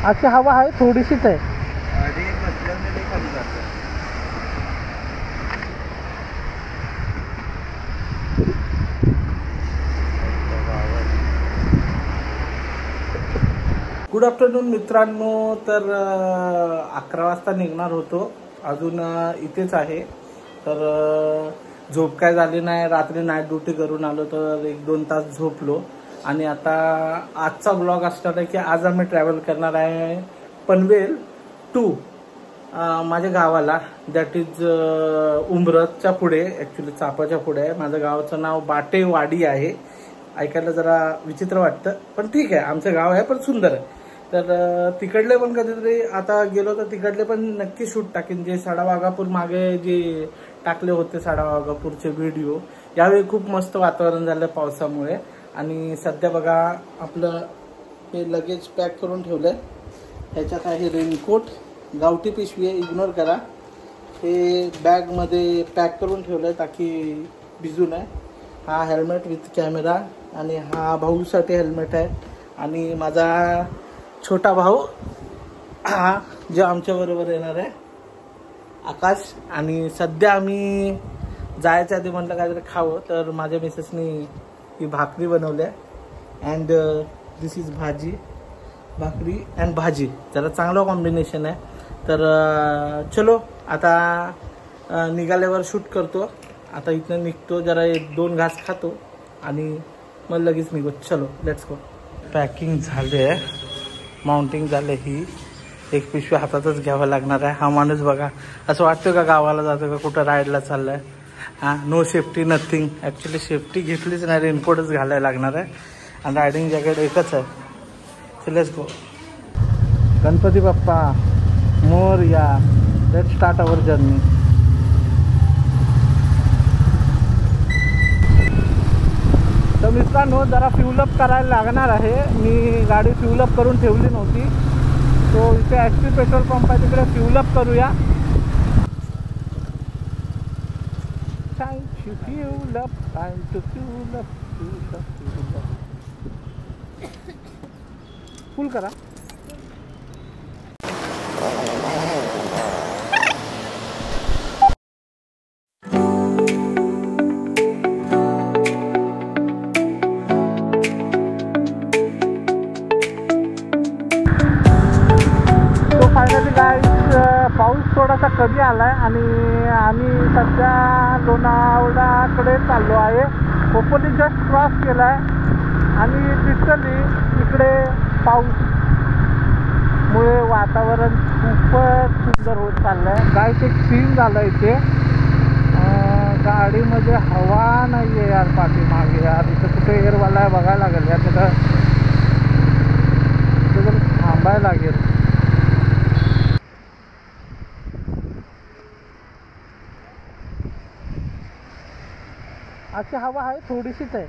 अशी हवा आहे, थोडीशीच आहे. गुड आफ्टरनून मित्रांनो. तर 11 वाजता निघणार होतो, अजून इथेच आहे. तर झोप काय झाली नाही, रात्री नाईट ड्युटी करून आलो तर 1-2 तास झोपलो. आणि आता आजचा ब्लॉग असणार आहे की आज आम्ही ट्रॅव्हल करणार आहे पनवेल टू माझ्या गावाला, दॅट इज उंबरजच्या पुढे, ॲक्च्युली चापाच्या पुढे आहे. माझं गावाचं नाव बाटेवाडी आहे. ऐकायला जरा विचित्र वाटतं, पण ठीक आहे, आमचं गाव आहे पण सुंदर आहे. तर तिकडले पण कधीतरी आता गेलो तर तिकडले पण नक्की शूट टाकेन. जे साडावाघापूर मागे जे टाकले होते साडावाघापूरचे व्हिडिओ, यावेळी खूप मस्त वातावरण झालं पावसामुळे. आणि सध्या बघा आपलं हे लगेज पॅक करून ठेवलं आहे. ह्याच्यात आहे रेनकोट, गावठी पिशवी आहे, इग्नोर करा. हे बॅगमध्ये पॅक करून ठेवलं आहे ताकी भिजू नये. हा हेल्मेट विथ कॅमेरा, आणि हा भाऊसाठी हेल्मेट आहे. आणि माझा छोटा भाऊ हा जो आमच्याबरोबर येणार आहे, आकाश. आणि सध्या आम्ही जायच्या आधी म्हटलं काहीतरी खावं, तर माझ्या मिसेसनी ही भाकरी बनवली आहे. And this is bhakri and भाजी, जरा चांगलं कॉम्बिनेशन आहे. तर चलो आता निघाल्यावर शूट करतो. आता इथनं निघतो, जरा 1-2 घास खातो आणि मग लगेच निघू. चलो लेट्स गो. पॅकिंग झाले आहे, माउंटिंग झाले. ही एक पिशवी हातातच घ्यावं लागणार आहे. हा माणूस बघा, असं वाटतं का गावाला जातो का कुठं राईडला चाललाय. हां, no safety nothing. Actually safety घेतलीच नाही, रेनकोटच घालायला लागणार आहे. आणि रायडिंग जॅकेट एकच आहे. So let's go. Ganpati Bappa Morya. Let's start our journey. तर मित्रांनो, जरा फ्यूलअप करायला लागणार आहे. मी गाडी फ्यूलअप करून ठेवली नव्हती, तो इथे HP पेट्रोल पंप आहे, तिकडे फ्यूलअप करूया. Time to fuel up, time to fuel up. Full करा. फायनली गाईज पाऊस थोडासा कमी आला आहे आणि आम्ही सध्या लोणावळ्याकडे चाललो आहे. होपली जस्ट क्रॉस केला आहे आणि लिटरली इकडे पाऊसमुळे वातावरण खूपच सुंदर होत चाललं आहे. गाईज एक सीन झालं इथे, गाडीमध्ये हवा नाही आहे यार पाठीमागे. यार इथं कुठे एअरवाला आहे बघायला लागेल. यार तिथं थांबायला लागेल. अशी हवा आहे, थोडीशीच आहे.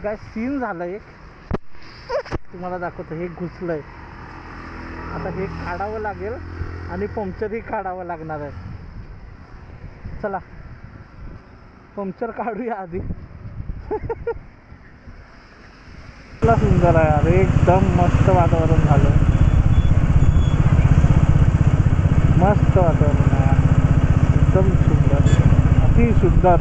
काय सीन झालं एक, तुम्हाला दाखवतो. हे घुसलंय, आता हे काढावं लागेल आणि पंक्चरही काढावं लागणार आहे. चला पंक्चर काढूया आधी. सुंदर आहे यार, एकदम मस्त वातावरण झालं. मस्त वातावरण आहे, एकदम सुंदर, अति सुंदर.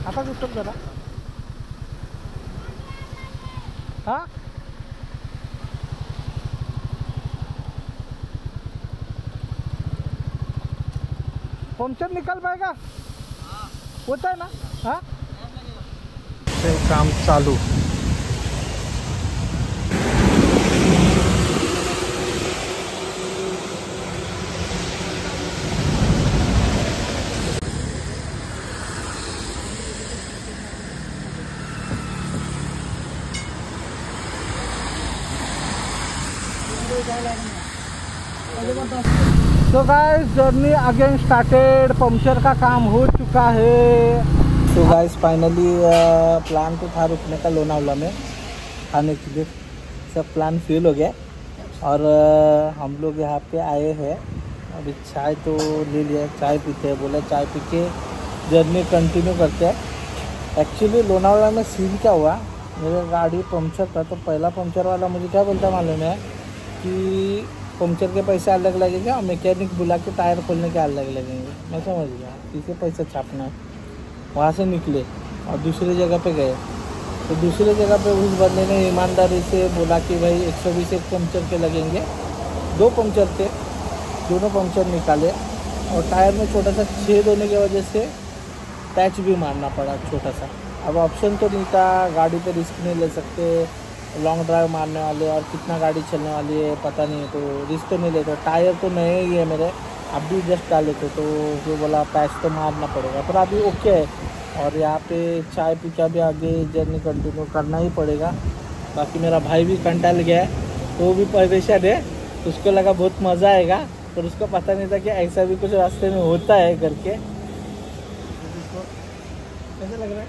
आता उतर जरा. हाँ पंक्चर निकल पाएगा, होता है ना. हाँ काम चालू. जायला तो guys journey again started, puncture का काम हो चुका है। तो गाइस फाइनली प्लान तो था रुकने का लोनावला में खाने के लिए, सब प्लान फेल हो गया और हम लोग यहाँ पे आए हैं। अभी चाय तो ले लिया, चाय पीते हैं, बोला चाय पी के जर्नी कंटिन्यू करते हैं। एक्चुअली लोनावला में सीन क्या हुआ, मेरी गाड़ी पंक्चर था तो पहला पंक्चर वाला मुझे क्या बोलता मालूम है कि पंक्चर के पैसे अलग लगेंगे और मैकेनिक बुला के टायर खोलने के अलग लगेंगे। मैं समझ गया इसे पैसा छापना है। वहाँ से निकले और दूसरी जगह पे गए तो दूसरी जगह पे उस बंदे ने ईमानदारी से बोला कि भाई 120 एक पंक्चर के लगेंगे। 2 पंक्चर थे, दोनों पंक्चर निकाले और टायर में छोटा सा छेद होने की वजह से पैच भी मारना पड़ा छोटा सा। अब ऑप्शन तो नहीं था, गाड़ी पे रिस्क नहीं ले सकते, लॉन्ग ड्राइव मारने वाले और कितना गाड़ी चलने वाली है पता नहीं, तो रिस्क तो नहीं लेते। टायर तो नए ही है मेरे, अब भी जस्ट डाले थे तो वो बोला पैच तो मारना पड़ेगा, पर अभी ओके है। और यहाँ पे चाय पी के भी आगे जर्नी कंटिन्यू करना ही पड़ेगा। बाकी मेरा भाई भी कंटाल गया है, तो वो भी परेशान है, उसको लगा बहुत मज़ा आएगा, पर उसको पता नहीं था कि ऐसा भी कुछ रास्ते में होता है करके। कैसा लग रहा है?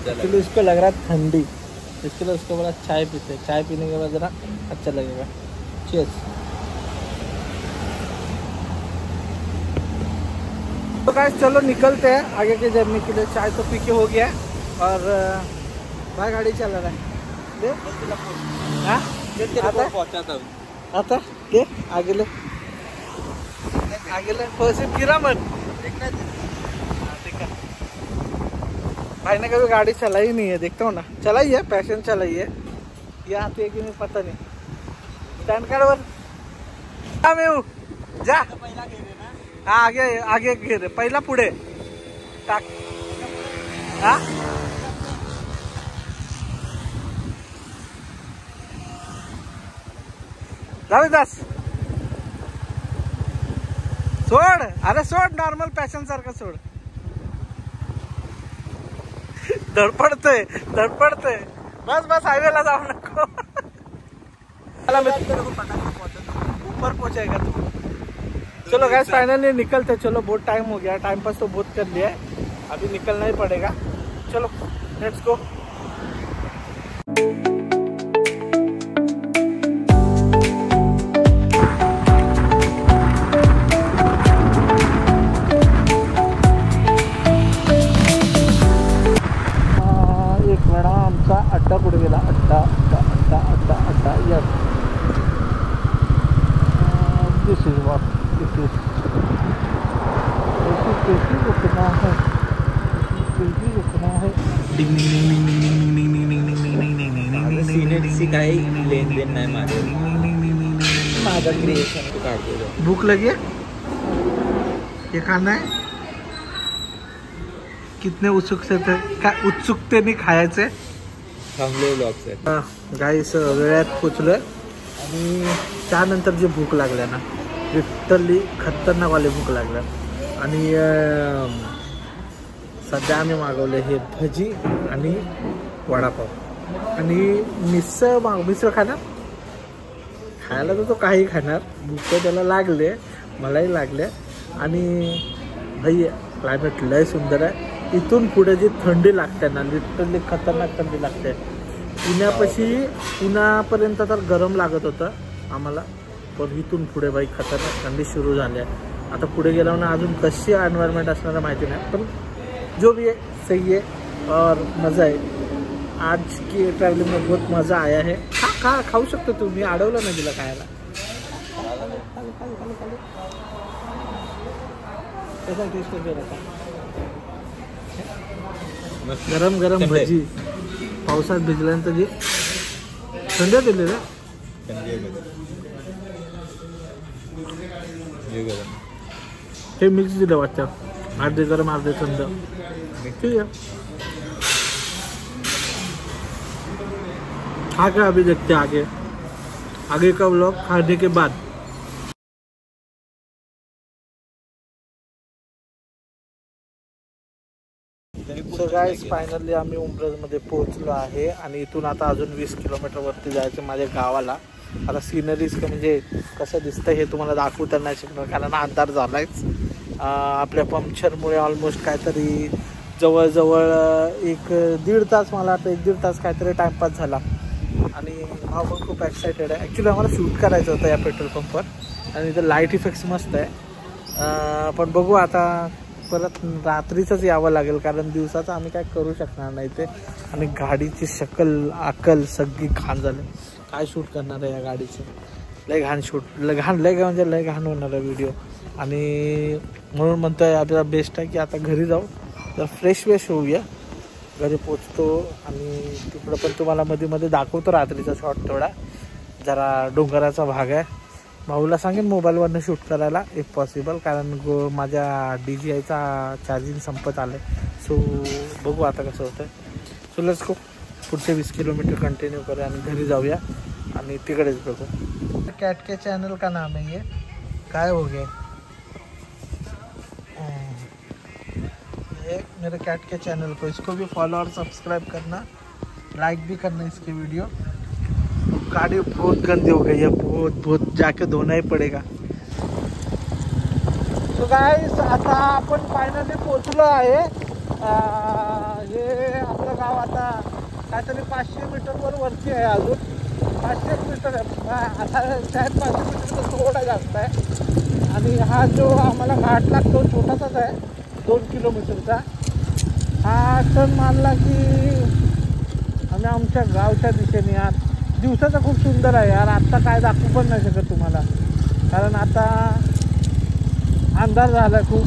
एक्चुअली उसको लग रहा है ठंडी, इसके लिए उसको बोला चाय पीते, चाय पीने के बाद ज़रा अच्छा लगेगा। चीयर्स। तो गाइस चलो निकलते हैं आगे के जर्नी के लिए। चाय तो पी के हो गया और भाई गाड़ी चला रहा है, ले हाँ आता ले आगे ले सिर्फ गिरा मत। भाई ने कभी गाड़ी चलाई नहीं है, देखता हूँ ना, चलाई है पैशन चलाई है, ये आती है कि नहीं पता नहीं। स्टैंड कार्ड वर मैं हूँ जा, आगे आगे घेरे पहिला पुढे टाक हा रविदास सोड, अरे सोड नॉर्मल पॅशन सारखं सोड। धडपडतोय बस बस हायवेला जाऊ नको। ऊपर पहुंचेगा तू। चलो गैस फाइनली निकलते, चलो बहुत टाइम हो गया, टाइम पास तो बहुत कर लिया है, अभी निकलना ही पड़ेगा। चलो लेट्स गो। एक वेळा आमचा अड्डा कुठे गेला, अड्डा अड्डा अड्डा अड्डा अड्डा yes this is what it is. कैसी रुकना है, कैसी रुकना है। भूक लगी है, ये खाना है। कितने उत्सुकतेने खायचे थांबले ब्लॉगचे। गाईस वेळात पोचलोय आणि त्यानंतर जी भूक लागल्या ना, लिटरली खतरनाकवाली भूक लागल्या। आणि सध्या आम्ही मागवले हे भजी आणि वडापाव आणि मिसळ खाणार, खायला तर तो काही खाणार, भूक तर त्याला लागले, मलाही लागले। आणि भाई क्लायमेट लय सुंदर आहे, इथून पुढे जी थंडी लागते ना, लिटरली खतरनाक थंडी लागते। पुण्यापर्यंत तर गरम लागत होतं आम्हाला, पण इथून पुढे भाई खतरनाक थंडी सुरू झाली आहे। आता पुढे गेल्यावर ना अजून कशी एनवायरमेंट असणार माहिती नाही, पण जो भी है सही है और मज़ा है। आज की ट्रैवलिंग में बहुत मज़ा आया है। खाऊ शकतो तू, मी अडवलं नाही तुला खायला। कैसा टेस्ट वगैरह था? गरम गरम भजी पावसात भिजल्यानंतर जी थंड दिले ना, हे मिक्स दिलं वाटतं, अर्धे गरम अर्धे थंड। ठीक है, आगे अभी देखते हैं आगे का व्लॉग खाने के बाद। सो गाइस फायनली आम्ही उमरजमध्ये पोहोचलो आहे आणि इथून आता अजून 20 किलोमीटर वरती जायचं माझ्या गावाला। आता सिनरीज म्हणजे कसं दिसतं हे तुम्हाला दाखवता नाही शकणार, कारण अंधार झालायच. आपल्या पंक्चरमुळे ऑलमोस्ट काहीतरी जवळजवळ 1-1.5 तास, मला वाटतं 1-1.5 तास काहीतरी टाइमपास झाला. आणि हा पण खूप एक्सायटेड आहे. ॲक्च्युली आम्हाला शूट करायचं होतं या पेट्रोल पंपवर, आणि इथं लाईट इफेक्ट्स मस्त आहे. पण बघू आता, परत रात्रीचंच यावं लागेल, कारण दिवसाचं आम्ही काय करू शकणार नाही ते. आणि गाडीची शक्ल अकल सगळी घाण झाली. काय शूट करणार आहे या गाडीचं, लय घाण शूट, लय घाण होणार आहे व्हिडिओ. आणि म्हणून म्हणतोय आपल्याला बेस्ट आहे की आता घरी जाऊ, तर फ्रेश होऊया, घरी पोचतो. आणि तिकडं पण तुम्हाला मध्ये दाखवतो रात्रीचा शॉट थोडा, जरा डोंगराचा भाग आहे. भाऊला सांगेन मोबाईलवरनं शूट करायला इफ पॉसिबल, कारण माझ्या DJIचा चार्जिंग संपत आलं आहे. सो बघू आता कसं होतं. सो लेट्स गो, पुढचे 20 किलोमीटर कंटिन्यू करूया आणि घरी जाऊया आणि तिकडेच बघू. कैट के चैनल का नाम है ये, काय हो गया ये मेरे कैट के चैनल को, इसको भी फॉलो और सब्सक्राइब करना, लाइक भी करना इसके वीडियो. गाड़ी बहुत गंदी हो गई है, बहुत जाके धोना ही पड़ेगा. तो गाइस आता आपण फायनली पोचलो आहे. हे आपलं गाव आता काहीतरी 500 मीटरवर वरती आहे, अजून 500 मीटर आता शायद 500 मीटर थोडा जास्त आहे. आणि हा जो आम्हाला घाट लागतो छोटासाच आहे, 2 किलोमीटरचा. हा टर्न मारला की आम्ही आमच्या गावच्या दिशेने. यार दिवसाचा खूप सुंदर आहे यार, आत्ता काय दाखवू पण नाही शकत तुम्हाला, कारण आता अंधार झाला खूप.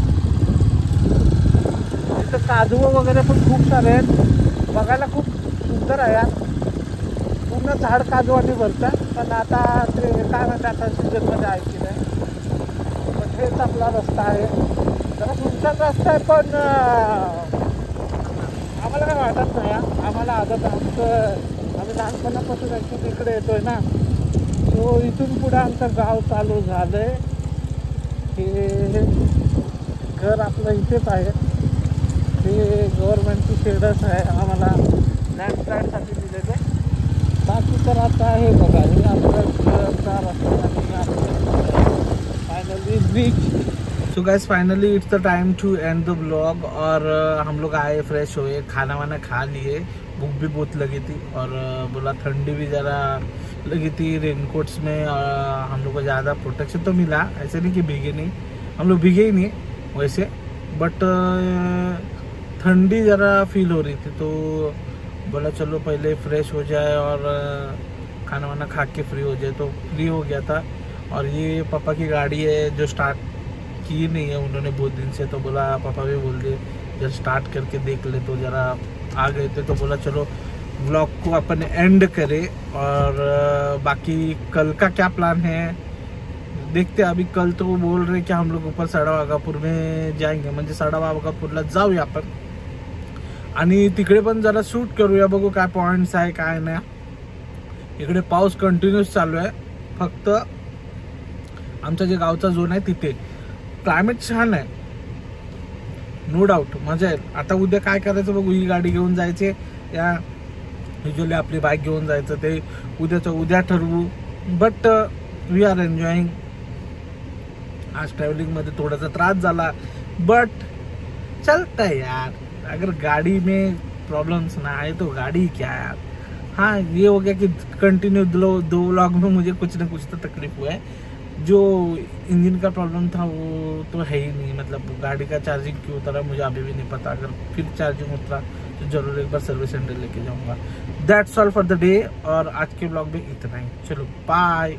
इथं काजू वगैरे पण खूप सारे आहेत, बघायला खूप सुंदर आहे यार. पूर्ण झाड काजवानी भरतात. पण आता ते काय म्हणतात, आता सीझनमध्ये आहे की नाही. पण हेच आपला रस्ता आहे, जरा सुनसान रस्ता आहे, पण आम्हाला काय वाटत नाही. आम्हाला आदत, आम्ही लहानपणापासून ॲक्च्युली इकडे येतोय ना. सो इथून पुढे आमचं गाव चालू झालं आहे. हे घर आपलं इथेच आहे. हे गव्हर्नमेंटची शेडच आहे, आम्हाला लँडस्लाईडसाठी दिलेले. बाकी तर आता हे बघा, हे आपलं घरचा रस्ता फायनली रीच. तो guys finally it's the time to end the blog. और हम लोग आए, फ्रेश हुए, खाना वाना खा लिए. भूख भी बहुत लगी थी और बोला ठंडी भी ज़रा लगी थी. रेनकोट्स में हम लोग को ज़्यादा प्रोटेक्शन तो मिला, ऐसे नहीं कि भीगे नहीं, हम लोग भीगे ही नहीं वैसे, बट ठंडी ज़रा फील हो रही थी. तो बोला चलो पहले फ्रेश हो जाए और खाना वाना खा के फ्री हो जाए. तो फ्री हो गया था. और ये पापा की गाड़ी है जो स्टार्ट की नहीं है उन्होंने बहुत दिन से. तो बोला पापा भी बोल दे जब स्टार्ट करके देख ले. तो ज़रा आ गए थे, तो बोला चलो व्लॉग को अपन एंड करें. और बाकी कल का क्या प्लान है देखते. अभी कल तो बोल रहे कि हम लोग ऊपर सडावागापूर में जाएंगे, म्हणजे सडावागापूरला जाऊया आपण आणि तिकडे पण जरा शूट करूया. बघू काय पॉइंट्स आहे काय नाही. इकडे पाऊस कंटिन्यूस चालू आहे. फक्त आमचा जे गावचा झोन आहे तिथे क्लायमेट छान आहे, नो डाऊट, मजा येईल. आता उद्या काय करायचं बघू. ही गाडी घेऊन जायचे या युजली आपली बाईक घेऊन जायचं, ते उद्या ठरवू. But we are enjoying. आज ट्रॅव्हलिंगमध्ये थोडासा त्रास झाला, बट चलता है यार. अगर गाड़ी में प्रॉब्लम्स ना आए तो गाड़ी क्या यार. हाँ ये हो गया कि कंटिन्यू 2 व्लॉग में मुझे कुछ ना कुछ तो तकलीफ हुआ है. जो इंजन का प्रॉब्लम था वो तो है ही नहीं, मतलब गाड़ी का चार्जिंग क्यों उतरा मुझे अभी भी नहीं पता. अगर फिर चार्जिंग उतरा तो जरूर एक बार सर्विस सेंटर लेके जाऊंगा. That's all for the day. और आज के ब्लॉग में इतना ही. चलो बाय.